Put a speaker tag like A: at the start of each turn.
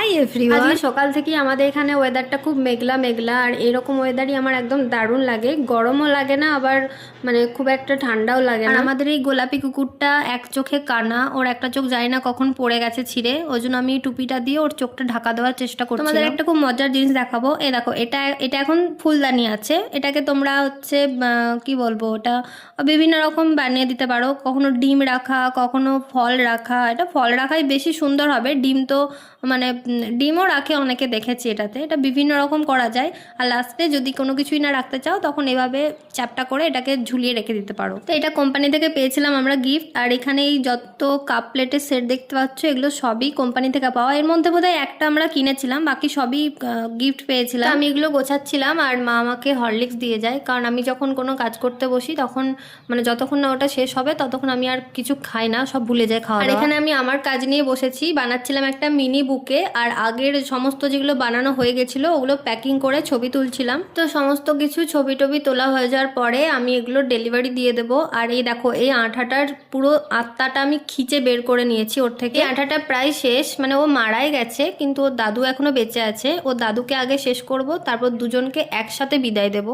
A: Hi everyone. আজকে সকাল থেকেই আমাদের এখানে ওয়েদারটা খুব মেঘলা মেঘলা, আর এরকম ওয়েদারই আমার একদম দারুণ লাগে। গরমও লাগে না, আবার মানে খুব একটা ঠান্ডাও লাগে না। আমাদের এই গোলাপি কুকুরটা এক চোখে কানা, ওর একটা চোখ যায় না কখন পড়ে গেছে ছিঁড়ে, ওই জন্য আমি টুপিটা দিয়ে ওর চোখটা ঢাকা দেওয়ার চেষ্টা করছি। তোমাদের একটা খুব মজার জিনিস দেখাবো। এ দেখো, এটা এটা এখন ফুলদানি আছে। এটাকে তোমরা হচ্ছে কি বলবো, ওটা বিভিন্ন রকম বানিয়ে দিতে পারো। কখনো ডিম রাখা, কখনো ফল রাখা। এটা ফল রাখাই বেশি সুন্দর হবে, ডিম তো মানে ডিমও রাখে অনেকে, দেখেছি এটাতে। এটা বিভিন্ন রকম করা যায়। আর লাস্টে যদি কোনো কিছুই না রাখতে চাও তখন এভাবে চ্যাপটা করে এটাকে ঝুলিয়ে রেখে দিতে পারো। তো এটা কোম্পানি থেকে পেয়েছিলাম আমরা গিফট। আর এখানে এই যত কাপ প্লেটের সেট দেখতে পাচ্ছ, এগুলো সবই কোম্পানি থেকে পাওয়া। এর মধ্যে বোধহয় একটা আমরা কিনেছিলাম, বাকি সবই গিফট পেয়েছিলাম। আমি এগুলো গোছাচ্ছিলাম আর মা আমাকে হরলিক্স দিয়ে যায়, কারণ আমি যখন কোনো কাজ করতে বসি তখন মানে যতক্ষণ না ওটা শেষ হবে ততক্ষণ আমি আর কিছু খাই না, সব ভুলে যাই খাওয়া। আর এখানে আমি আমার কাজ নিয়ে বসেছি, বানাচ্ছিলাম একটা মিনি বুকে। আর আগের সমস্ত যেগুলো বানানো হয়ে গেছিলো ওগুলো প্যাকিং করে ছবি তুলছিলাম। তো সমস্ত কিছু ছবি টবি তোলা হয়ে যাওয়ার পরে আমি এগুলো ডেলিভারি দিয়ে দেবো। আর এই দেখো, এই আঠাটার পুরো আত্মাটা আমি খিচে বের করে নিয়েছি ওর থেকে। আঠাটা প্রায় শেষ, মানে ও মারাই গেছে কিন্তু ওর দাদু এখনো বেঁচে আছে। ওর দাদুকে আগে শেষ করব, তারপর দুজনকে একসাথে বিদায় দেবো।